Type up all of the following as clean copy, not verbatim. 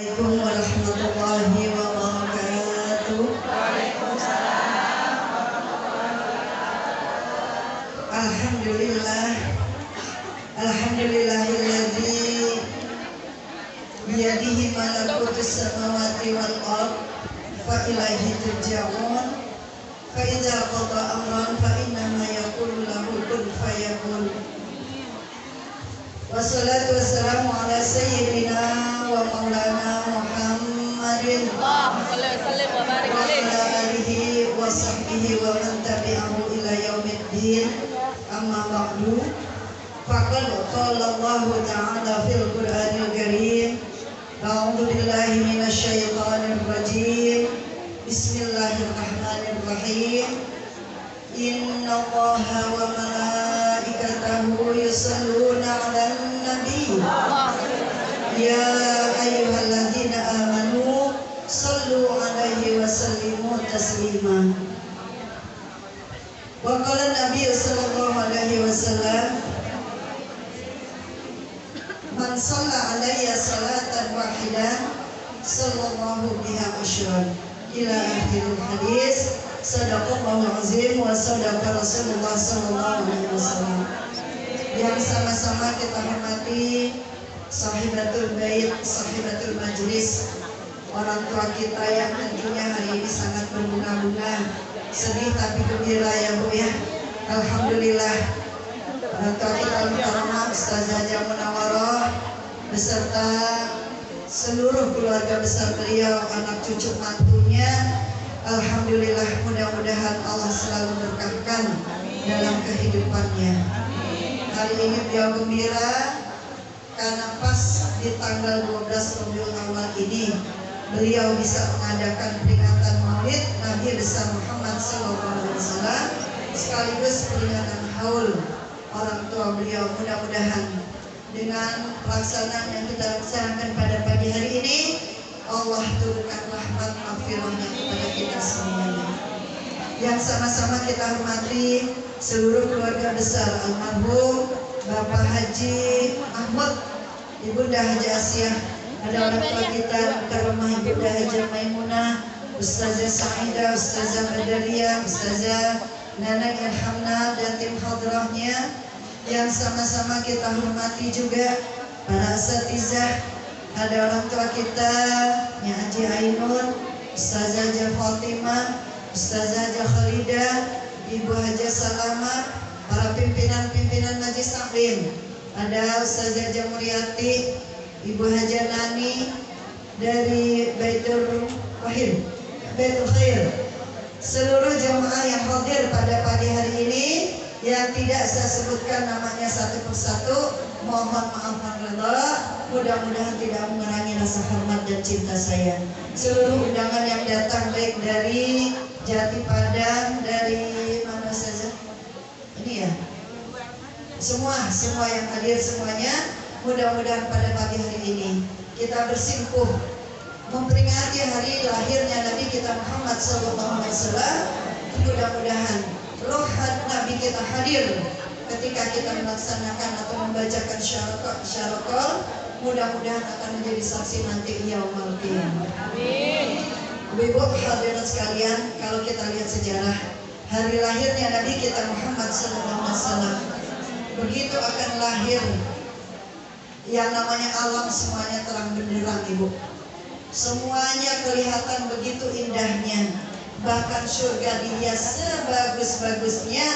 Assalamualaikum warahmatullahi wabarakatuh. Alhamdulillah, alhamdulillahilladzi biyadihi malakutus samawati wal ard fa ilaihi turja'un fa idza qada amran fa innama yaqulu lahu kun fayakun. Wassalatu wassalamu ala sayyidina wa maulana Muhammadin wa ala alihi wa sahbihi wa man tabi'ahu ila yaumiddin. Amma ba'du. Faqad qala Allah ta'ala fil Qur'anil Karim. A'udzu billahi minasy syaithanir rajim. Bismillahirrahmanirrahim. Inna Allaha wa malaikatahu yusalluna 'alan nabi. Ya ayyuhalladzina amanu sallu 'alaihi wa sallimu taslima. Wa qala Nabi sallallahu alaihi wasallam, man shalla 'alayya salatan wahidah sallallahu biha asyran. Ila akhiril hadis. Sadaqallahul azim wa sadaqa Rasulullah sallallahu alaihi wasallam. Yang sama-sama kita hormati sahibatul bait, sahibatul majlis, orang tua kita yang tentunya hari ini sangat berbunga-bunga, sedih tapi gembira ya Bu ya. Alhamdulillah. Orang tua kita Muhtaramah Ustazah Jamunawaroh beserta seluruh keluarga besar beliau, anak cucu mantunya. Alhamdulillah, mudah-mudahan Allah selalu berkahkan dalam kehidupannya. Hari ini beliau gembira karena pas di tanggal 12 Rabiul Awal ini beliau bisa mengadakan peringatan Maulid Nabi besar Muhammad SAW sekaligus peringatan haul orang tua beliau. Mudah-mudahan dengan pelaksanaan yang kita laksanakan pada pagi hari ini, Allah turunkan rahmat maghfirahnya kepada kita semuanya. Yang sama-sama kita hormati seluruh keluarga besar almarhum Bapak Haji Ahmad, Ibunda Haji Asyah, ada orang tua kita Muhtaramah Ibunda Haji Maimunah, Ustazah Sa'idah, Ustazah Badariyah, Ustazah Nana Ilhamna dan tim hadrahnya. Yang sama-sama kita hormati juga para asatizah. Ada orang tua kita Nya Haji Ainun, Ustazah Haja Fatimah, Ustazah Haja Khalidah, Ibu Haja Salamah, para pimpinan-pimpinan Majlis Taklim. Ada Ustazah Haja Muryati, Ibu Haja Nani dari Baitul Khair. Seluruh jemaah yang hadir pada pagi hari ini yang tidak saya sebutkan namanya satu persatu, mohon maaf dan redha. Mudah-mudahan tidak mengurangi rasa hormat dan cinta saya. Seluruh undangan yang datang baik dari Jati Padang, dari mana saja ini ya, semua yang hadir semuanya. Mudah-mudahan pada pagi hari ini kita bersimpuh memperingati hari lahirnya Nabi kita Muhammad SAW. Mudah-mudahan roh Nabi kita hadir ketika kita melaksanakan atau membacakan syarokol. Mudah-mudahan akan menjadi saksi nanti yaumul qiyamah. Amin. Ibu hadirin sekalian, kalau kita lihat sejarah hari lahirnya Nabi kita Muhammad SAW, begitu akan lahir yang namanya alam semuanya terang benderang Ibu. Semuanya kelihatan begitu indahnya. Bahkan surga dihias sebagus-bagusnya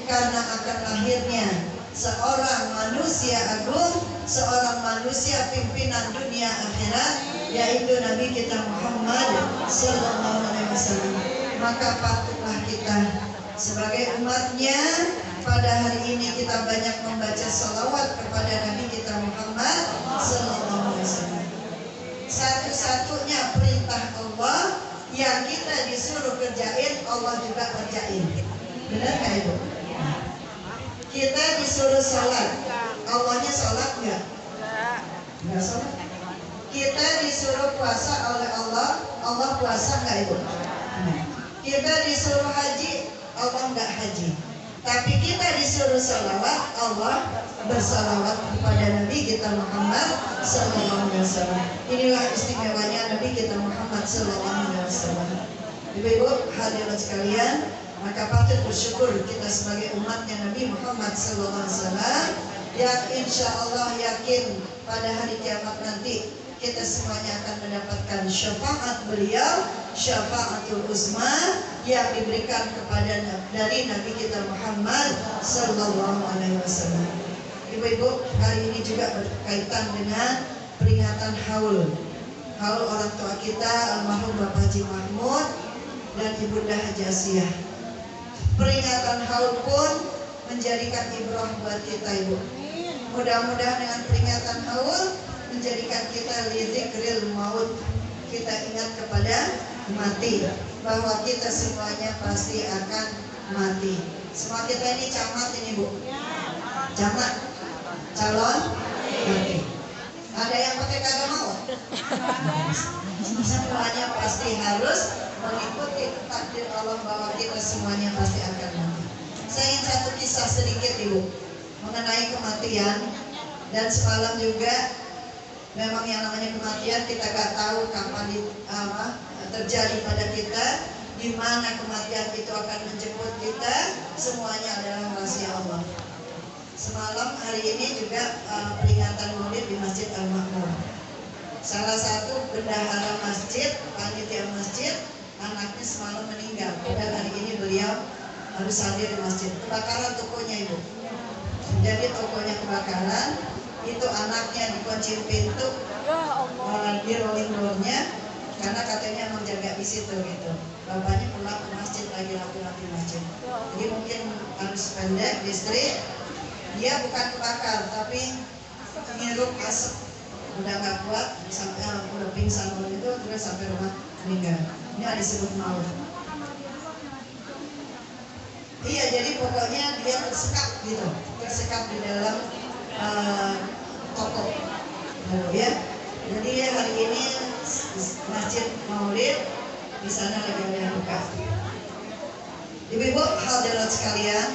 karena akan lahirnya seorang manusia agung, seorang manusia pimpinan dunia akhirat, yaitu Nabi kita Muhammad sallallahu alaihi wasallam. Maka patutlah kita sebagai umatnya pada hari ini kita banyak membaca salawat kepada Nabi kita Muhammad sallallahu alaihi wasallam. Satu-satunya perintah Allah yang kita disuruh kerjain, Allah juga kerjain. Benar nggak Ibu? Kita disuruh sholat, Allahnya sholat nggak? Nggak sholat. Kita disuruh puasa oleh Allah, Allah puasa nggak Ibu? Kita disuruh haji, Allah nggak haji. Tapi kita disuruh salawat, Allah bersalawat kepada Nabi kita Muhammad sallallahu alaihi wasallam. Inilah istimewanya Nabi kita Muhammad sallallahu alaihi wasallam. Ibu-ibu hadirin sekalian, maka patut bersyukur kita sebagai umatnya Nabi Muhammad sallallahu alaihi wasallam yang insya Allah yakin pada hari kiamat nanti kita semuanya akan mendapatkan syafaat beliau, syafaatul uzma yang diberikan kepada dari Nabi kita Muhammad sallallahu alaihi wasallam. Ibu-ibu, hari ini juga berkaitan dengan peringatan haul. Haul orang tua kita almarhum Bapak Haji Mahmud dan Ibunda Haji Asiyah. Peringatan haul pun menjadikan ibrah buat kita, Ibu. Mudah-mudahan dengan peringatan haul menjadikan kita lidzikril maut, kita ingat kepada mati, bahwa kita semuanya pasti akan mati. Semua kita ini camat ini, Bu. Camat, calon mati. Ada yang pakai kagak mau? Semuanya pasti harus mengikuti takdir Allah bahwa kita semuanya pasti akan mati. Saya ingin satu kisah sedikit, Ibu, mengenai kematian. Dan semalam juga memang yang namanya kematian kita gak tahu kapan terjadi pada kita, di mana kematian itu akan menjemput kita. Semuanya adalah rahasia Allah. Semalam hari ini juga peringatan Maulid di Masjid Al-Makmur. Salah satu bendahara masjid, panitia masjid, anaknya semalam meninggal. Dan hari ini beliau harus hadir di masjid. Kebakaran tokonya, Ibu. Jadi tokonya kebakaran, itu anaknya dikunci pintu di rolling door-nya karena katanya emang jaga di situ gitu. Bapaknya pulang ke masjid lagi rapi-rapi masjid. Jadi mungkin harus pendek listrik. Dia bukan kebakar tapi ngirup asap, udah gak kuat sampai udah pingsan itu terus sampai rumah meninggal. Ini disebut maut. Iya, jadi pokoknya dia tersekap gitu, tersekap di dalam toko, ya. Jadi hari ini Masjid Maulid di sana lagi ada yang buka. Ibu-ibu hadirat sekalian,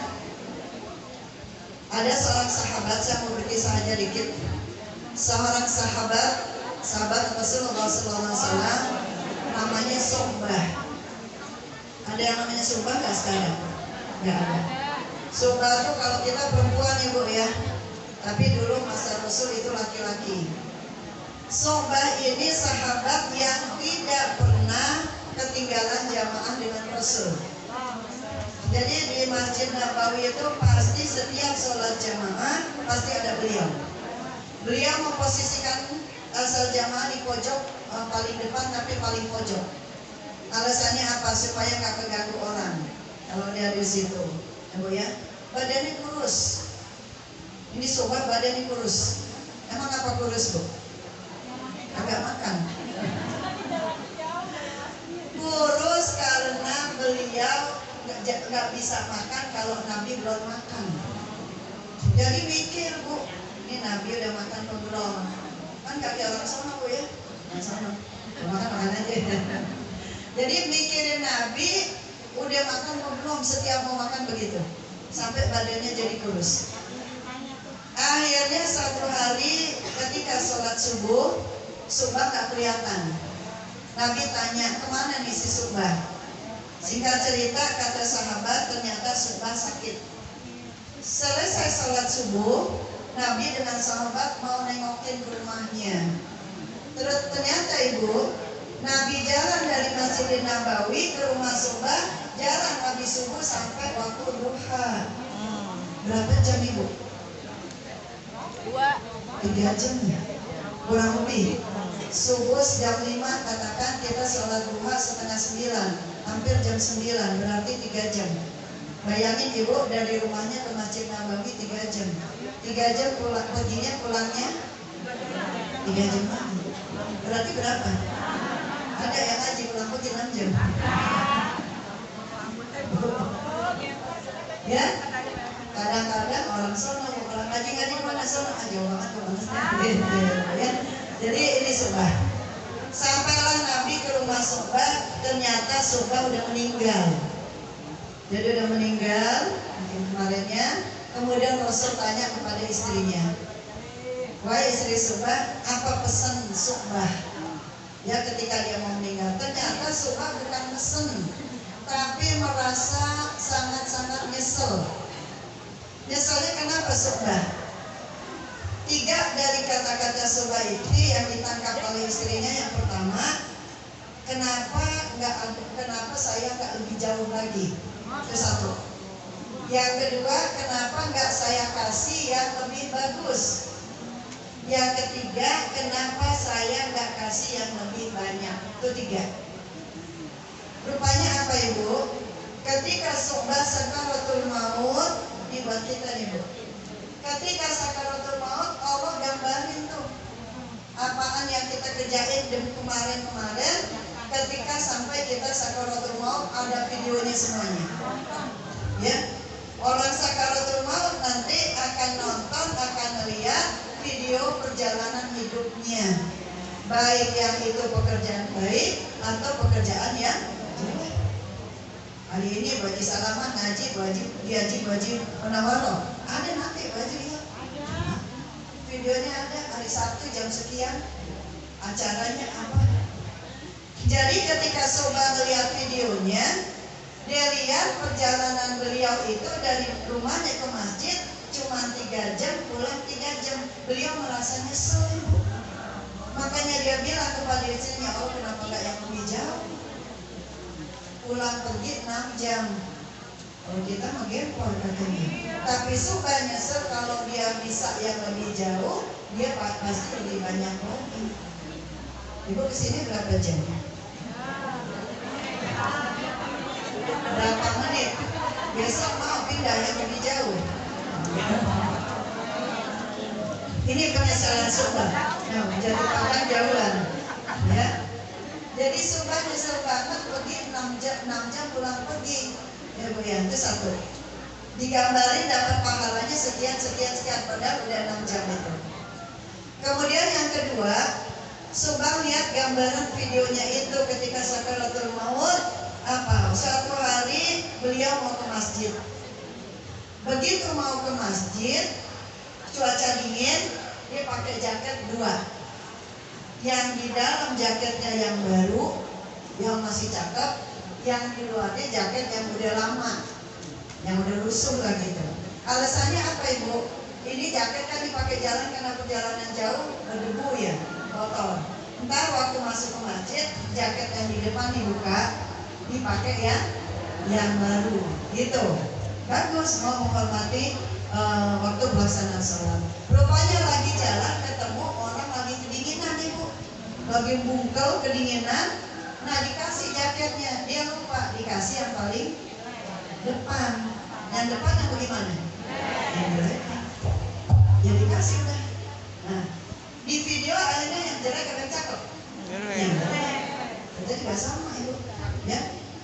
ada seorang sahabat, saya mau berkisah aja dikit. Seorang sahabat Rasulullah SAW, namanya Sobah. Ada yang namanya Sobah nggak sekarang? Nggak ada. Sobah itu kalau kita perempuan, Ibu ya. Tapi dulu masa Rasul itu laki-laki. Sobah ini sahabat yang tidak pernah ketinggalan jamaah dengan Rasul. Jadi di Masjid Nabawi itu pasti setiap sholat jamaah pasti ada beliau. Beliau memposisikan sholat jamaah di pojok paling depan tapi paling pojok. Alasannya apa? Supaya nggak keganggu orang kalau dia di situ. Ibu ya, badannya kurus. Ini sobat badannya kurus. Emang apa kurus, Bu? Agak makan. Kurus karena beliau nggak bisa makan kalau Nabi belum makan. Jadi mikir, Bu, ini Nabi udah makan atau belum? Kan kaki orang sana, Bu ya? Nah, sana. Makan aja. Jadi mikirin Nabi udah makan atau belum, setiap mau makan begitu. Sampai badannya jadi kurus. Akhirnya satu hari ketika sholat subuh, Subah gak kelihatan. Nabi tanya, kemana nih si Subah? Singkat cerita, kata sahabat, ternyata Subah sakit. Selesai sholat subuh, Nabi dengan sahabat mau nengokin ke rumahnya. Terus ternyata, Ibu, Nabi jalan dari Masjid Nabawi ke rumah Subah, jalan habis subuh sampai waktu duha. Berapa jam, Ibu? 3 jam ya, kurang lebih. Subuh jam 5, katakan kita sholat duha setengah 9, hampir jam 9, berarti 3 jam. Bayangin, Ibu, dari rumahnya ke Masjid Nabawi 3 jam. 3 jam pulang, perginya pulangnya 3 jam lagi. Berarti berapa? Ada yang ngaji pulang pergi 6 jam. Ya, kadang-kadang orang sono, orang ngaji mana sono aja banget ya. Jadi ini Subah. Sampailah Nabi ke rumah Subah, ternyata Subah udah meninggal. Jadi udah meninggal mungkin kemarinnya. Kemudian Rasul tanya kepada istrinya, wahai istri Subah, apa pesan Subah? Ya, ketika dia mau meninggal, ternyata Subah bukan pesen, tapi merasa sangat-sangat nyesel. Nyeselnya kenapa Subah? 3 dari kata-kata Subah itu yang ditangkap oleh istrinya. Yang pertama, kenapa saya nggak lebih jauh lagi? Itu 1. Yang kedua, kenapa nggak saya kasih yang lebih bagus? Yang ketiga, kenapa saya nggak kasih yang lebih banyak? Itu 3. Rupanya apa Ibu? Ketika Subah sakaratul maut, dibuat kita nih Bu. Ketika sakaratul maut, Allah gambarin tuh apaan yang kita kerjain kemarin-kemarin. Ketika sampai kita sakaratul maut, ada videonya semuanya. Ya, orang sakaratul maut nanti akan nonton, akan lihat video perjalanan hidupnya, baik yang itu pekerjaan baik atau pekerjaan yang jelek. Hari ini baju salaman, ngaji, baju penawaroh, ada nanti baju ya. Videonya ada hari Sabtu jam sekian, acaranya apa. Jadi ketika Subah melihat videonya, dia lihat perjalanan beliau itu dari rumahnya ke masjid cuma 3 jam, pulang 3 jam. Beliau merasa nyesel Ibu. Makanya dia bilang kepada istrinya, oh kenapa nggak yang lebih jauh? Pulang pergi 6 jam. Kalau kita mah gempor katanya. Tapi Subah nyesel kalau dia bisa yang lebih jauh, dia pasti lebih banyak lagi. Ibu kesini berapa jam? Berapa menit? Besok mau pindah yang lebih jauh. Ini penyesalan Subah. Nah, jadi Padang jauhan. Ya. Jadi Subah nyesel banget pergi 6 jam pulang pergi. Ya Bu ya, itu 1. Digambarin dapat pahalanya sekian padahal udah 6 jam itu. Kemudian yang kedua, Subah lihat gambaran videonya itu ketika sakaratul maut. Apa? Suatu hari beliau mau ke masjid. Begitu mau ke masjid, cuaca dingin, dia pakai jaket 2. Yang di dalam jaketnya yang baru, yang masih cakep, yang di luarnya jaket yang udah lama, yang udah lusuh lah gitu. Alasannya apa Ibu? Ini jaket kan dipakai jalan karena perjalanan jauh, berdebu ya, kotor. Ntar waktu masuk ke masjid, jaket yang di depan dibuka, dipakai yang baru gitu. Bagus, mau menghormati waktu pelaksanaan sholat. Rupanya lagi jalan ketemu orang lagi kedinginan Ibu, lagi bungkel kedinginan. Nah dikasih jaketnya, dia lupa dikasih yang paling depan. Yang depan yang bagaimana? Yang jelek. Ya dikasih udah. Nah di video akhirnya yang jelek ada yang cakep. Yang jelek. Kita juga sama Ibu. Ya,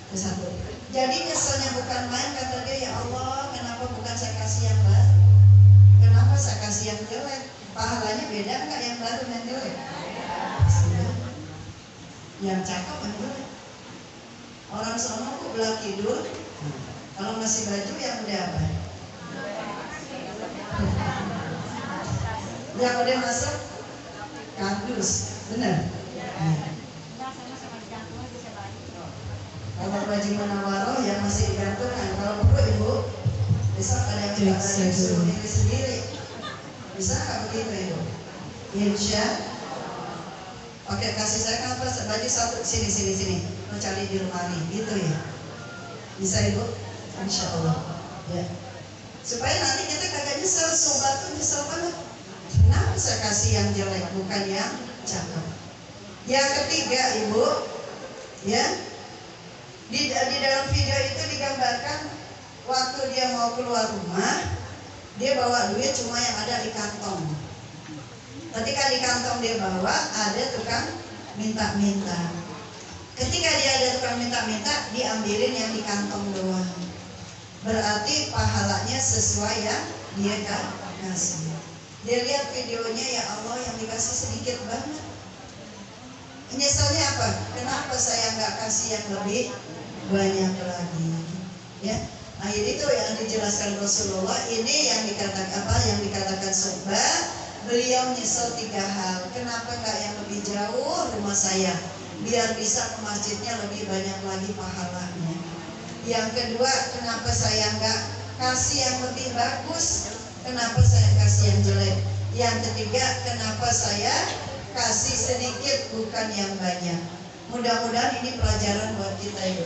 itu 1. Jadi nyeselnya bukan main, kata dia, ya Allah, kenapa bukan saya kasih yang baru? Kenapa saya kasih yang jelek? Pahalanya beda nggak yang baru dan jelek? Yang cakep yang jelek. Orang sono kok belah kidul, kalau ngasih baju yang udah apa? Yang udah masuk kardus, benar? Kalau baju menawaroh yang masih digantungkan, kalau perlu Ibu, besok ada yang minta baju suruh diri sendiri. Bisa nggak begitu Ibu? Insya. Oke, kasih saya apa? Baju 1 sini. Mau cari di lemari, gitu ya. Bisa Ibu? Insya Allah. Ya. Supaya nanti kita kagak nyesel. Sobat tuh nyesel banget. Kenapa saya kasih yang jelek, bukan yang cakep? Yang ketiga Ibu, ya. Di dalam video itu digambarkan waktu dia mau keluar rumah, dia bawa duit cuma yang ada di kantong. Ketika di kantong dia bawa, ada tukang minta-minta. Ketika dia ada tukang minta-minta, diambilin yang di kantong doang. Berarti pahalanya sesuai yang dia kasih. Dia lihat videonya, ya Allah yang dikasih sedikit banget. Nyeselnya apa? Kenapa saya nggak kasih yang lebih banyak lagi? Ya, Akhir itu yang dijelaskan Rasulullah, ini yang dikatakan Syu'bah, beliau nyesel 3 hal. Kenapa nggak yang lebih jauh rumah saya, biar bisa ke masjidnya lebih banyak lagi pahalanya. Yang kedua, kenapa saya nggak kasih yang lebih bagus, kenapa saya kasih yang jelek. Yang ketiga, kenapa saya kasih sedikit bukan yang banyak. Mudah-mudahan ini pelajaran buat kita itu.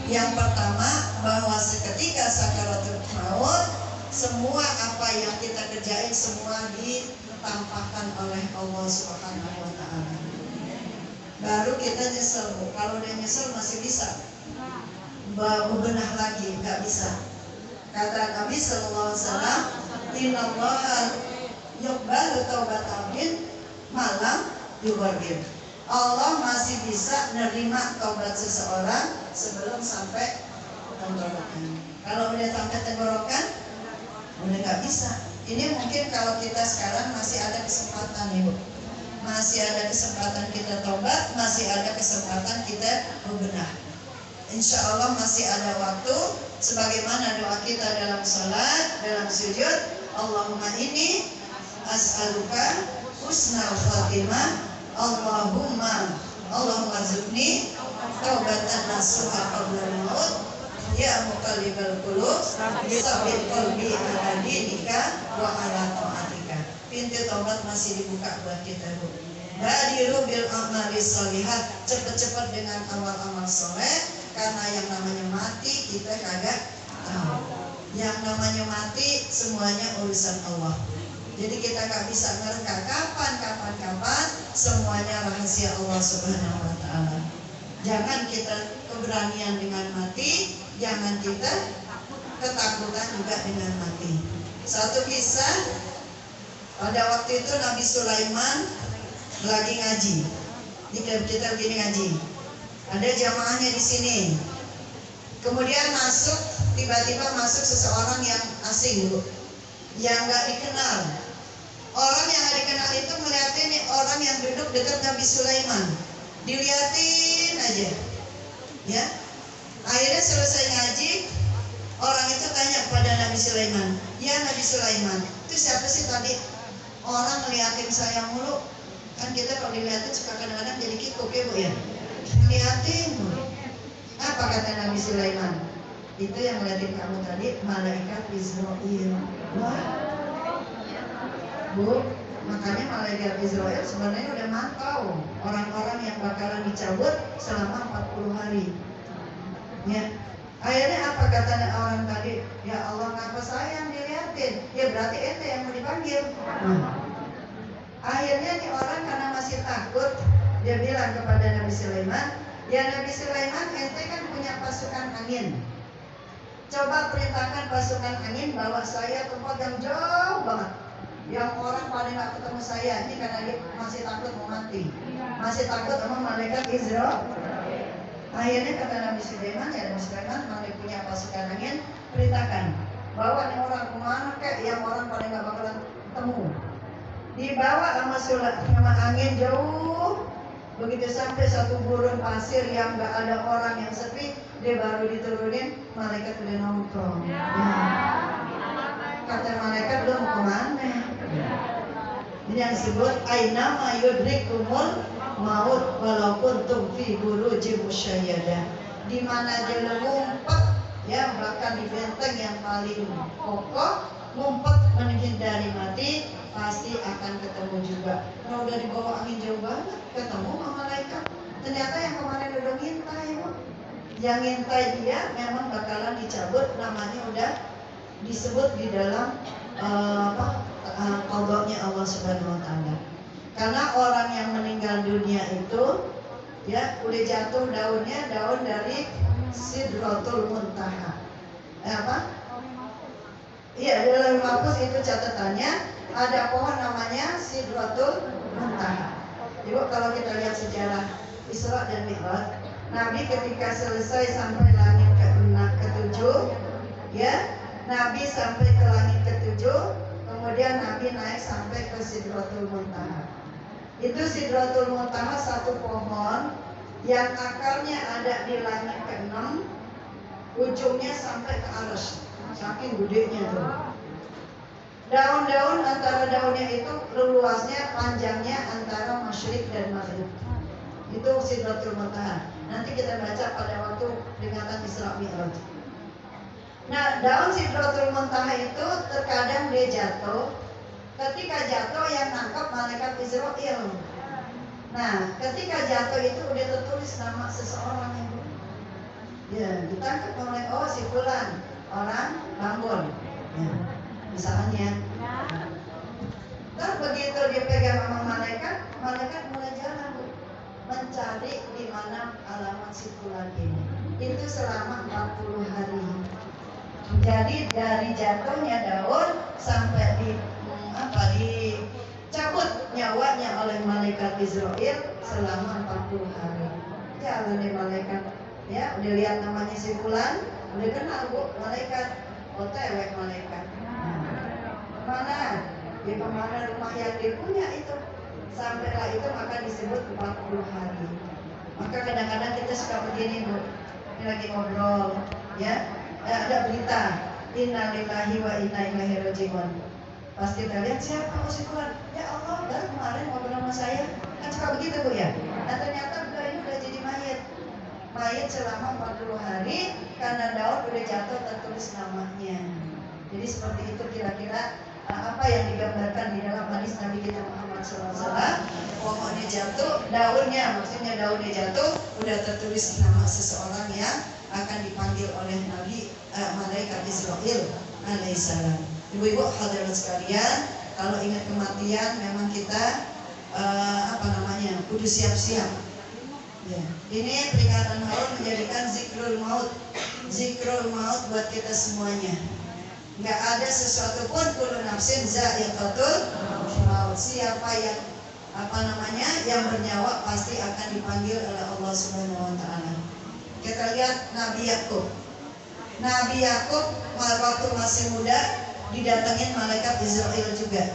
Yang pertama, bahwa seketika sakaratul maut, semua apa yang kita kerjain semua ditampakkan oleh Allah Subhanahu wa Ta'ala. Baru kita nyesel. Kalau udah nyesel masih bisa bebenah lagi, nggak bisa. Kata Nabi Sallallahu Alaihi Wasallam, Innallaha yuqbalu taubat abdin malam yughfir. Allah masih bisa menerima taubat seseorang sebelum sampai tenggorokan. Kalau udah sampai tenggorokan, udah nggak bisa. Ini mungkin kalau kita sekarang masih ada kesempatan, Ibu. Masih ada kesempatan kita taubat, masih ada kesempatan kita berbenah. Insya Allah masih ada waktu. Sebagaimana doa kita dalam salat, dalam sujud, Allahumma inni as'aluka husnal khatimah, Allahumma zidni taubatan nasuha qabla maut, ya muqallibal qulub tsabbit qalbi ala dinika wa ala ta'atika. Pintu taubat masih dibuka buat kita, Bu. Badiru bil amali sholihat, cepat-cepat dengan amal-amal soleh, karena yang namanya mati kita kagak tahu. Yang namanya mati semuanya urusan Allah. Jadi kita nggak bisa ngereka kapan, semuanya rahasia Allah Subhanahu wa Ta'ala. Jangan kita keberanian dengan mati, jangan kita ketakutan juga dengan mati. Satu kisah, pada waktu itu Nabi Sulaiman lagi ngaji. Kita begini ngaji. Ada jamaahnya di sini. Kemudian tiba-tiba masuk seseorang yang asing, Bu, yang nggak dikenal. Orang yang nggak dikenal itu ngeliatin orang yang duduk dekat Nabi Sulaiman, diliatin aja, ya. Akhirnya selesai ngaji, orang itu tanya kepada Nabi Sulaiman, ya Nabi Sulaiman, itu siapa sih tadi orang ngeliatin saya mulu? Kan kita kalau diliatin suka kadang-kadang jadi kikuk, ya Bu, ya. Ngeliatin, apa kata Nabi Sulaiman? Itu yang ngeliatin kamu tadi malaikat Israil. Wah, Bu, makanya malaikat Israel sebenarnya udah mantau orang-orang yang bakalan dicabut selama 40 hari. Ya. Akhirnya apa kata orang tadi? Ya Allah, ngapa saya yang diliatin? Ya berarti ente yang mau dipanggil. Akhirnya nih orang karena masih takut, dia bilang kepada Nabi Sulaiman, ya Nabi Sulaiman, ente kan punya pasukan angin. Coba perintahkan pasukan angin bawa saya ke tempat yang jauh banget, yang orang pada nggak ketemu saya. Ini karena dia masih takut mau mati, masih takut sama malaikat Israel. Akhirnya kata Nabi Sulaiman, ya Nabi Sulaiman mana punya pasukan angin, perintahkan bawa nih orang kemana kek yang orang pada nggak bakalan ketemu. Dibawa sama angin jauh. Begitu sampai satu gurun pasir yang nggak ada orang, yang sepi, dia baru diturunin, malaikat udah nongkrong. Kata malaikat, lu mau kemana? Ini yang disebut aina ma yudrikumul maut walaupun fi burujim musyayyada. Di mana dia ngumpet, ya, bahkan di benteng yang paling kokoh, ngumpet menghindari mati, pasti akan ketemu juga. Kalau udah dibawa angin jauh banget, ketemu sama malaikat. Ternyata yang kemarin udah ngintai, yang ngintai dia memang bakalan dicabut, namanya udah disebut di dalam qadanya Allah Subhanahu wa Ta'ala. Karena orang yang meninggal dunia itu, ya, udah jatuh daunnya, daun dari Sidratul Muntaha. Iya, di dalam mahfuz itu catatannya ada pohon namanya Sidratul Muntaha. Ibu, kalau kita lihat sejarah Isra dan Mi'raj, Nabi ketika selesai sampai langit ke-7, ya, Nabi sampai ke langit ke-7, kemudian Nabi naik sampai ke Sidratul Muntaha. Itu Sidratul Muntaha satu pohon yang akarnya ada di langit ke-6, ujungnya sampai ke aras, saking gedenya tuh. Daun-daun antara daunnya itu luasnya, panjangnya antara masyrik dan maghrib. Itu Sidratul Muntaha. Nanti kita baca pada waktu peringatan Isra Mi'raj. Nah, daun Sidratul Muntaha itu terkadang dia jatuh. Ketika jatuh yang nangkap malaikat Israil. Nah, ketika jatuh itu udah tertulis nama seseorang yang ya ditangkap oleh si fulan, orang Banggon. Ya. Misalnya, kan begitu dipegang sama malaikat, malaikat mulai jalan mencari di mana alamat si fulan ini. Itu selama 40 hari. Jadi dari jatuhnya daun sampai dicabut nyawanya oleh malaikat Israil selama 40 hari. Jalan di malaikat, ya udah lihat namanya si fulan, udah kenal bu malaikat, OTW malaikat. Mana? Di mana rumah yang dia punya itu. Sampailah itu maka disebut 40 hari. Maka kadang-kadang kita suka begini bu, ini lagi ngobrol, ya, ada berita Inna lillahi wa inna ilaihi raji'un. Pas kita lihat siapa si fulan, ya Allah, baru kemarin ngobrol sama saya. Kan suka begitu bu ya. Nah ternyata ini udah jadi mayat selama 40 hari karena daun udah jatuh tertulis namanya. Jadi seperti itu kira-kira apa yang digambarkan di dalam hadis Nabi kita Muhammad SAW. Pokoknya jatuh daunnya, maksudnya daunnya jatuh, udah tertulis nama seseorang yang akan dipanggil oleh Nabi malaikat Israil alaihissalam. Ibu-ibu hadirin sekalian, kalau ingat kematian memang kita kudu siap-siap. Ya. Ini peringatan maut menjadikan zikrul maut buat kita semuanya. Nggak ada sesuatu pun kullu nafsin za'iqatul maut. Siapa yang yang bernyawa pasti akan dipanggil oleh Allah Subhanahu wa taala. Kita lihat Nabi Yakub. Nabi Yakub waktu masih muda didatengin malaikat Israil juga.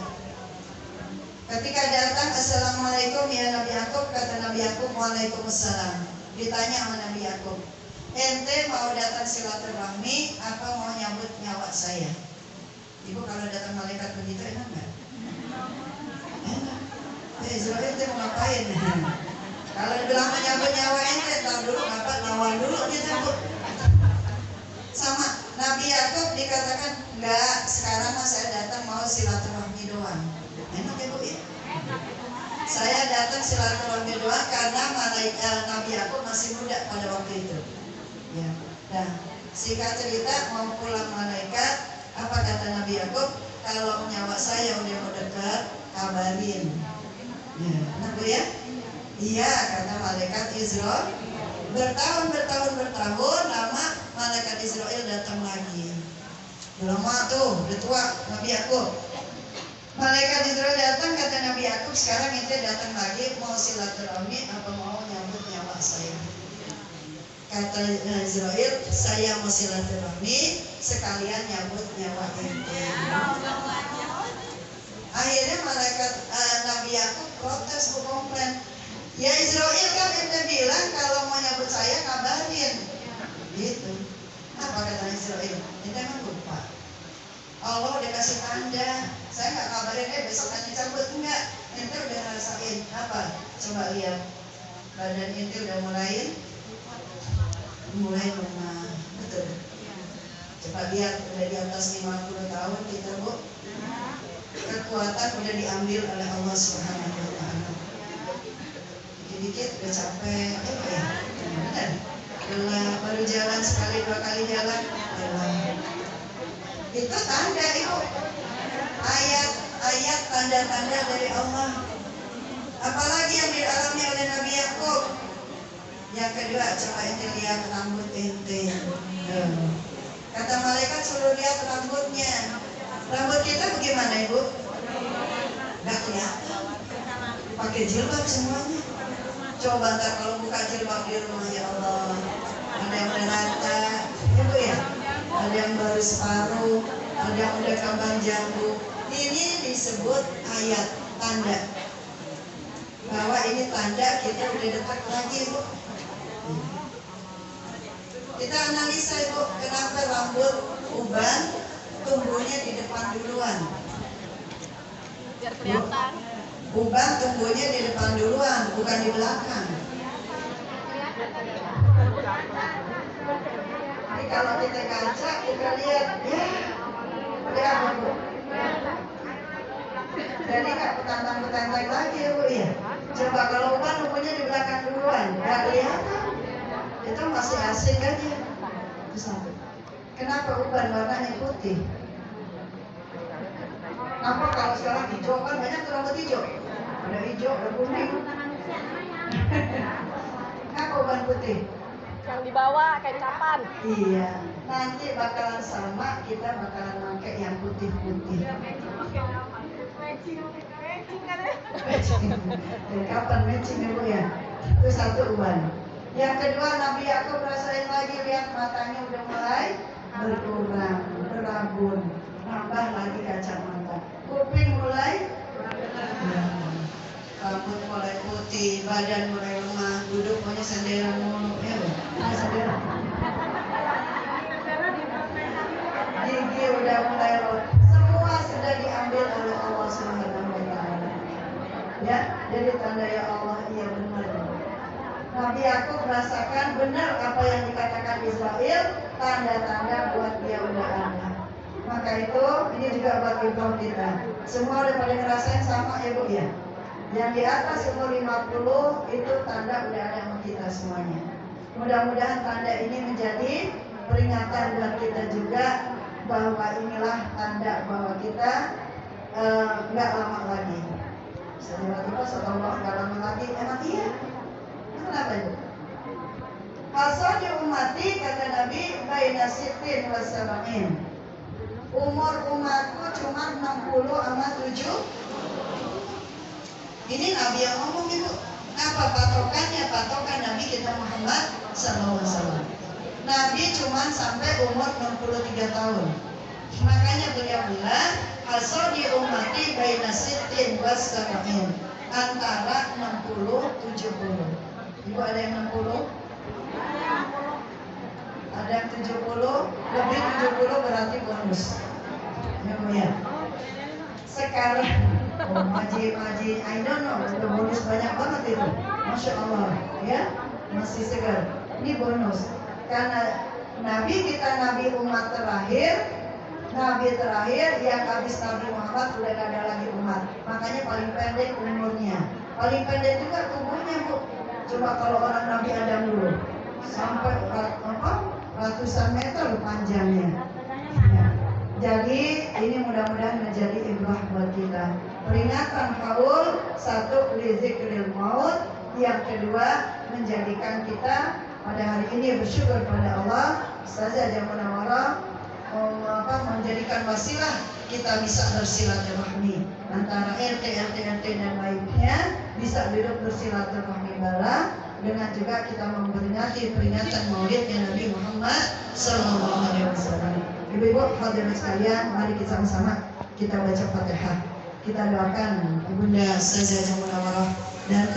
Ketika datang, assalamualaikum ya Nabi Yakub, kata Nabi Yakub, waalaikumsalam. Ditanya sama Nabi Yakub, ente mau datang silaturahmi apa mau nyambut nyawa saya? Ibu kalau datang malaikat begitu enak nggak? Enak. Israel ente mau ngapain? Kalau dibilang mau nyambut nyawa ente, tahu dulu ngapa ngawal dulu gitu bu. Sama Nabi Yakub dikatakan enggak, sekarang mah saya datang mau silaturahmi doang. Enak ya bu ya? Saya datang silaturahmi doang karena Nabi Yakub masih muda pada waktu itu. Ya. Nah, singkat cerita mau pulang malaikat, apa kata Nabi Yakub? Kalau nyawa saya udah mau dekat, kabarin. Ya, enak bu ya? Iya, kata malaikat Israel. Bertahun lama malaikat Israel datang lagi. Lama tuh, udah tua Nabi Yakub. Malaikat Israel datang, kata Nabi Yakub, sekarang ente datang lagi mau silaturahmi apa mau nyambut nyawa saya? Kata Israel, saya mau silaturahmi sekalian nyambut nyawa ente. Akhirnya malaikat Nabi Yakub protes, komplain. Ya Israel, kan ente bilang kalau mau nyambut saya kabarin. Gitu. Apa kata Israel? Ente emang lupa. Allah udah kasih tanda. Saya nggak kabarin besok aja cabut, enggak. Ente udah ngerasain apa? Coba lihat. Badan ente udah mulai lemah. Betul. Coba lihat, udah di atas 50 tahun kita bu. Kekuatan udah diambil oleh Allah Subhanahu wa taala. Dikit-dikit udah capek, ya? Benar. Lelah, baru jalan sekali 2 kali jalan, lelah. Itu tanda itu. Ayat tanda-tanda dari Allah. Apalagi yang dialami oleh Nabi Yakub. Yang kedua, coba ente lihat rambut ente. Kata malaikat suruh lihat rambutnya. Rambut kita bagaimana ibu? Gak kelihatan. Pakai jilbab semuanya. Coba ntar kalau buka jilbab di rumah, ya Allah, ada yang udah rata, ibu ya. Ada yang baru separuh, ada yang udah kambang jambu. Ini disebut ayat tanda bahwa ini tanda kita udah dekat lagi bu. Kita analisa analisa Ibu, kenapa rambut uban tumbuhnya di depan duluan? Biar kelihatan. Uban tumbuhnya di depan duluan, bukan di belakang. Jadi kalau kita kaca, kita lihat, ya, udah apa Bu? Jadi nggak petantang-petantang lagi ya Bu ya. Coba kalau uban tumbuhnya di belakang duluan, nggak kelihatan. Itu masih asing aja. Itu satu. Kenapa uban warnanya putih? Apa kalau sekarang hijau kan banyak tuh rambut hijau. Ada hijau, ada kuning. Kenapa uban putih? Yang dibawa kain kapan? Iya. Nanti bakalan sama, kita bakalan pakai yang putih-putih. Matching. Dan kapan matching ya Bu ya? Itu satu uban. Yang kedua, Nabi Yakub rasain lagi, lihat matanya udah mulai berkurang, berabun, nambah lagi kacamata. Kuping mulai rambut mulai putih, badan mulai lemah, duduk pokoknya senderan mulu, ya Bu? Senderan. Gigi udah mulai rontok. Semua sudah diambil oleh Allah Subhanahu wa Ta'ala. Ya, jadi tanda ya Allah, iya benar. Nabi Yakub merasakan benar apa yang dikatakan Israel, tanda-tanda buat dia udah ada. Maka itu, ini juga buat ibu kita. Semua udah pada ngerasain sama ya Bu ya. Yang di atas umur 50 itu tanda udah ada sama kita semuanya. Mudah-mudahan tanda ini menjadi peringatan buat kita juga bahwa inilah tanda bahwa kita nggak lama lagi. Tiba-tiba setelah nggak lama lagi, emang iya. Kenapa itu? Hasadi umati, kata Nabi, baina sittin wa sab'in. Umur umatku cuma 60 sama 7. Ini Nabi yang ngomong itu. Apa patokannya? Patokan Nabi kita Muhammad SAW. Nabi cuma sampai umur 63 tahun. Makanya beliau bilang, hasadi umati baina sittin wa sab'in. Antara 60 70. Ibu ada yang 60? Ada yang 70? Lebih 70 berarti bonus. Ya Bu ya. Sekarang maji, I don't know, udah bonus banyak banget itu. Masya Allah, ya masih segar. Ini bonus. Karena Nabi kita Nabi umat terakhir, Nabi terakhir yang habis Nabi Muhammad udah gak ada lagi umat. Makanya paling pendek umurnya, paling pendek juga tubuhnya Bu. Coba kalau orang Nabi Adam dulu sampai ratusan meter panjangnya. Ya. Jadi ini mudah-mudahan menjadi ibrah buat kita. Peringatan haul, satu lizikril maut, yang kedua menjadikan kita pada hari ini bersyukur pada Allah. Ustazah Jamuna Wara menjadikan wasilah kita bisa bersilaturahmi antara RT dan lainnya, bisa duduk bersilaturahmi bala, dengan juga kita memperingati peringatan maulidnya Nabi Muhammad SAW. Ibu-ibu hadirin sekalian, mari kita sama-sama kita baca Fatihah. Kita doakan Ibunda Ustazah Jamuna Wara dan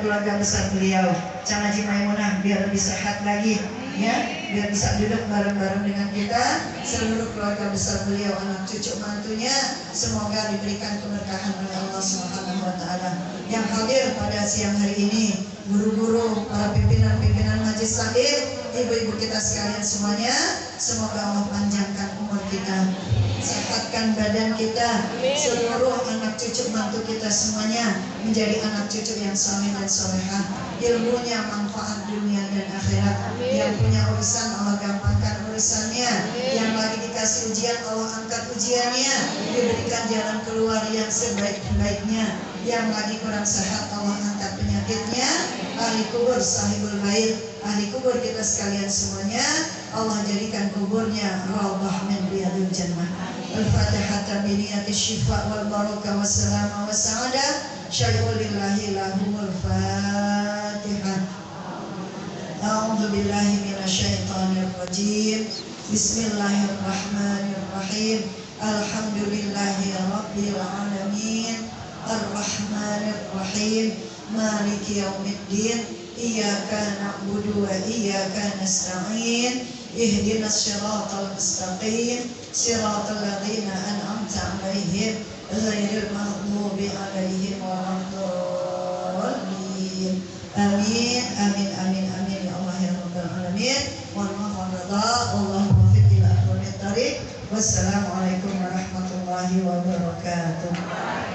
keluarga besar beliau, Cang Haji Maimunah, biar lebih sehat lagi, ya, biar bisa duduk bareng-bareng dengan kita, seluruh keluarga besar beliau, anak cucu mantunya, semoga diberikan keberkahan oleh Allah Subhanahu wa Ta'ala. Yang hadir pada siang hari ini, guru-guru, para pimpinan majelis taklim, ibu-ibu kita sekalian semuanya, semoga Allah panjangkan umur kita, sehatkan badan kita, seluruh anak cucu mantu kita semuanya menjadi anak cucu yang saleh dan solehah, ilmunya manfaat dunia dan akhirat. Yang punya urusan Allah gampangkan urusannya, yang lagi dikasih ujian Allah angkat ujiannya, diberikan jalan keluar yang sebaik-baiknya, yang lagi kurang sehat Allah angkat penyakitnya. Ahli kubur sahibul bait, ahli kubur kita sekalian semuanya, Allah jadikan kuburnya raudhah min riyadil jannah. Al-Fatihah bi niyati syifa wal barakah wassalam wa sa'adah. Syai'ulillahi lahumul Fatihah. A'udzu billahi minasyaitonir rajim. Bismillahirrahmanirrahim. Alhamdulillahi rabbil alamin. Ar-Rahmanir Rahim. Maliki yaumiddin. Iyyaka na'budu wa iyyaka nasta'in. ihdinas siratal mustaqim siratal ladzina an'amta 'alaihim ghairil maghdubi 'alaihim waladdallin. Amin amin amin amin ya Allah ya rabbal alamin. Mohon maaf Allahumma fiqh ila aqwamit thariq. Wassalamualaikum warahmatullahi wabarakatuh.